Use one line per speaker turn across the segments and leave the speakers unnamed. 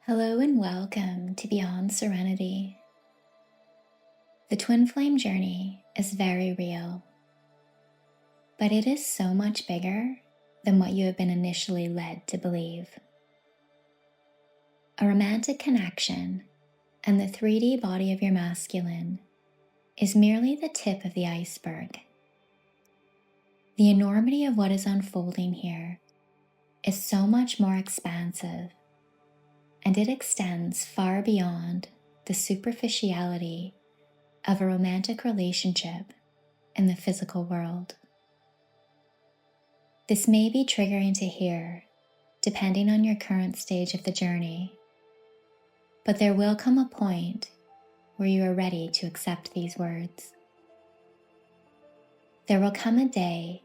Hello and welcome to Beyond Serenity. The twin flame journey is very real, but it is so much bigger than what you have been initially led to believe. A romantic connection and the 3D body of your masculine is merely the tip of the iceberg. The enormity of what is unfolding here is so much more expansive, and it extends far beyond the superficiality of a romantic relationship in the physical world. This may be triggering to hear, depending on your current stage of the journey, but there will come a point where you are ready to accept these words. There will come a day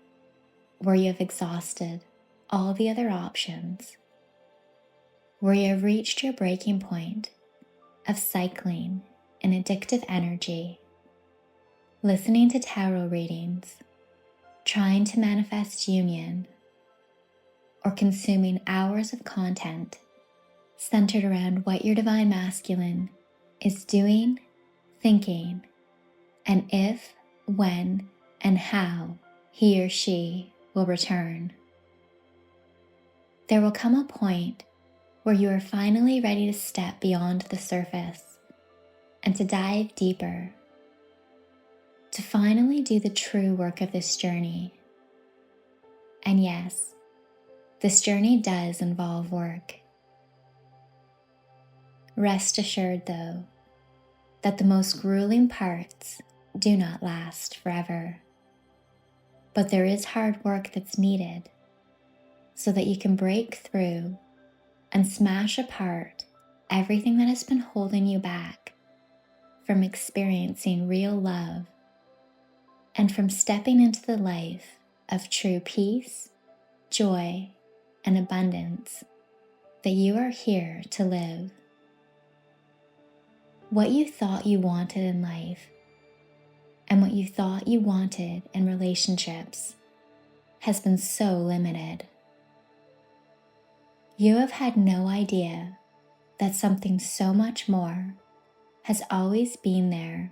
where you have exhausted all the other options, where you have reached your breaking point of cycling in addictive energy, listening to tarot readings, trying to manifest union, or consuming hours of content centered around what your divine masculine is doing, thinking, and if, when, and how he or she will return. There will come a point where you are finally ready to step beyond the surface and to dive deeper, to finally do the true work of this journey. And yes, this journey does involve work. Rest assured, though, that the most grueling parts do not last forever, but there is hard work that's needed so that you can break through and smash apart everything that has been holding you back from experiencing real love and from stepping into the life of true peace, joy, and abundance that you are here to live. What you thought you wanted in life and what you thought you wanted in relationships has been so limited. You have had no idea that something so much more has always been there,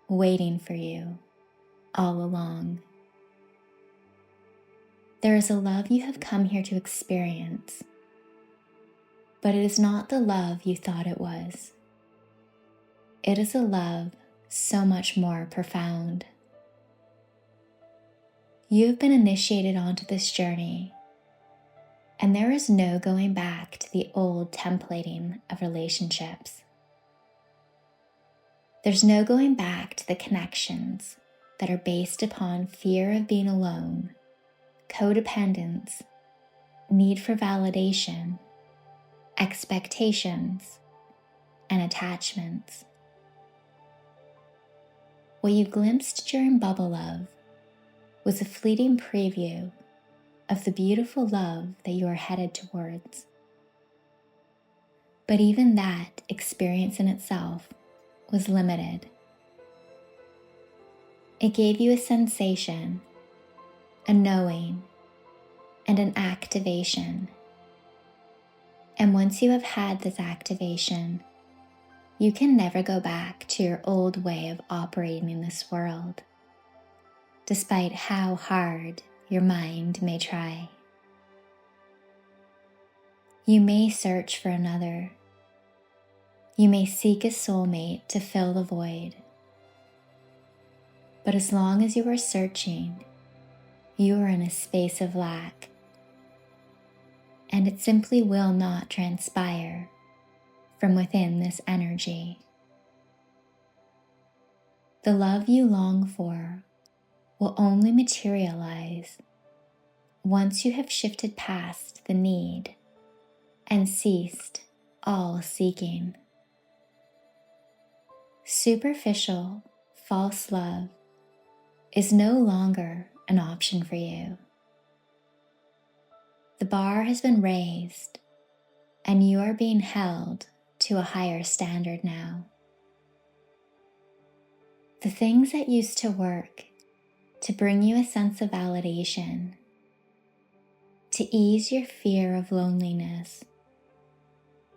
waiting for you all along. There is a love you have come here to experience, but it is not the love you thought it was. It is a love so much more profound. You have been initiated onto this journey, and there is no going back to the old templating of relationships. There's no going back to the connections that are based upon fear of being alone, codependence, need for validation, expectations, and attachments. What you glimpsed during Bubble Love was a fleeting preview of the beautiful love that you are headed towards. But even that experience in itself was limited. It gave you a sensation, a knowing, and an activation. And once you have had this activation, you can never go back to your old way of operating in this world, despite how hard your mind may try. You may search for another. You may seek a soulmate to fill the void. But as long as you are searching, you are in a space of lack, and it simply will not transpire from within this energy. The love you long for will only materialize once you have shifted past the need and ceased all seeking. Superficial, false love is no longer an option for you. The bar has been raised, and you are being held to a higher standard now. The things that used to work to bring you a sense of validation, to ease your fear of loneliness,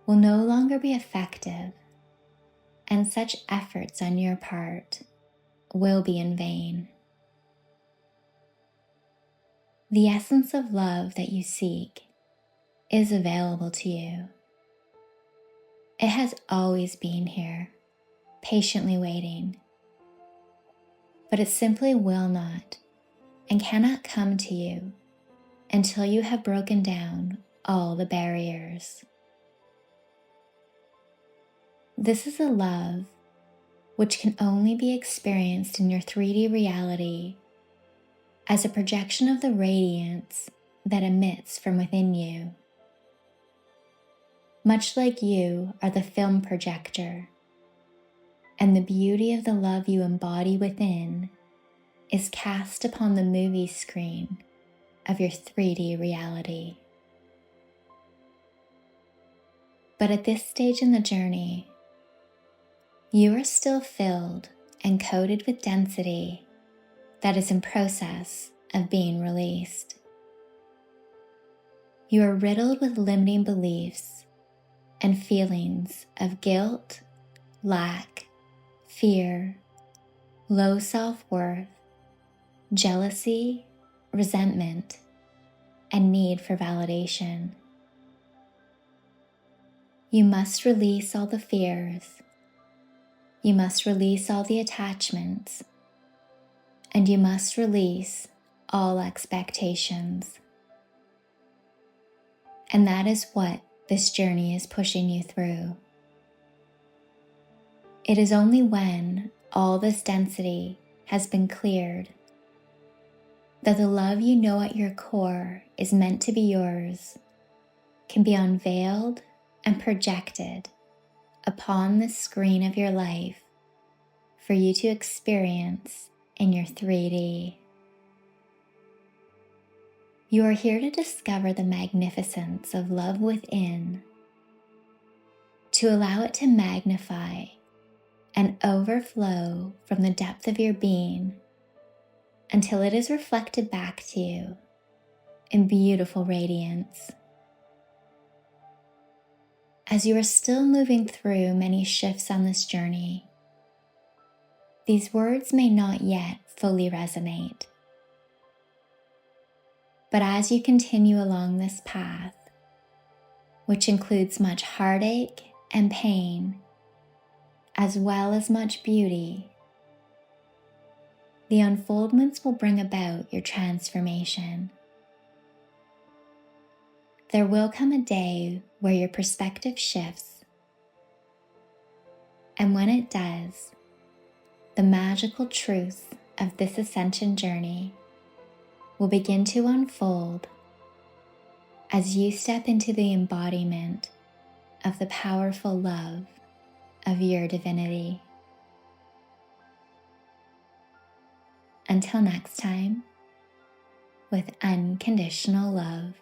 will no longer be effective, and such efforts on your part will be in vain. The essence of love that you seek is available to you. It has always been here, patiently waiting, but it simply will not and cannot come to you until you have broken down all the barriers. This is a love which can only be experienced in your 3D reality as a projection of the radiance that emits from within you. Much like you are the film projector, and the beauty of the love you embody within is cast upon the movie screen of your 3D reality. But at this stage in the journey, you are still filled and coated with density that is in process of being released. You are riddled with limiting beliefs and feelings of guilt, lack, fear, low self-worth, jealousy, resentment, and need for validation. You must release all the fears. You must release all the attachments. And you must release all expectations. And that is what this journey is pushing you through. It is only when all this density has been cleared that the love you know at your core is meant to be yours can be unveiled and projected upon the screen of your life for you to experience in your 3D. You are here to discover the magnificence of love within, to allow it to magnify and overflow from the depth of your being until it is reflected back to you in beautiful radiance. As you are still moving through many shifts on this journey, these words may not yet fully resonate. But as you continue along this path, which includes much heartache and pain, as well as much beauty, the unfoldments will bring about your transformation. There will come a day where your perspective shifts, and when it does, the magical truth of this ascension journey will begin to unfold as you step into the embodiment of the powerful love of your divinity. Until next time, with unconditional love.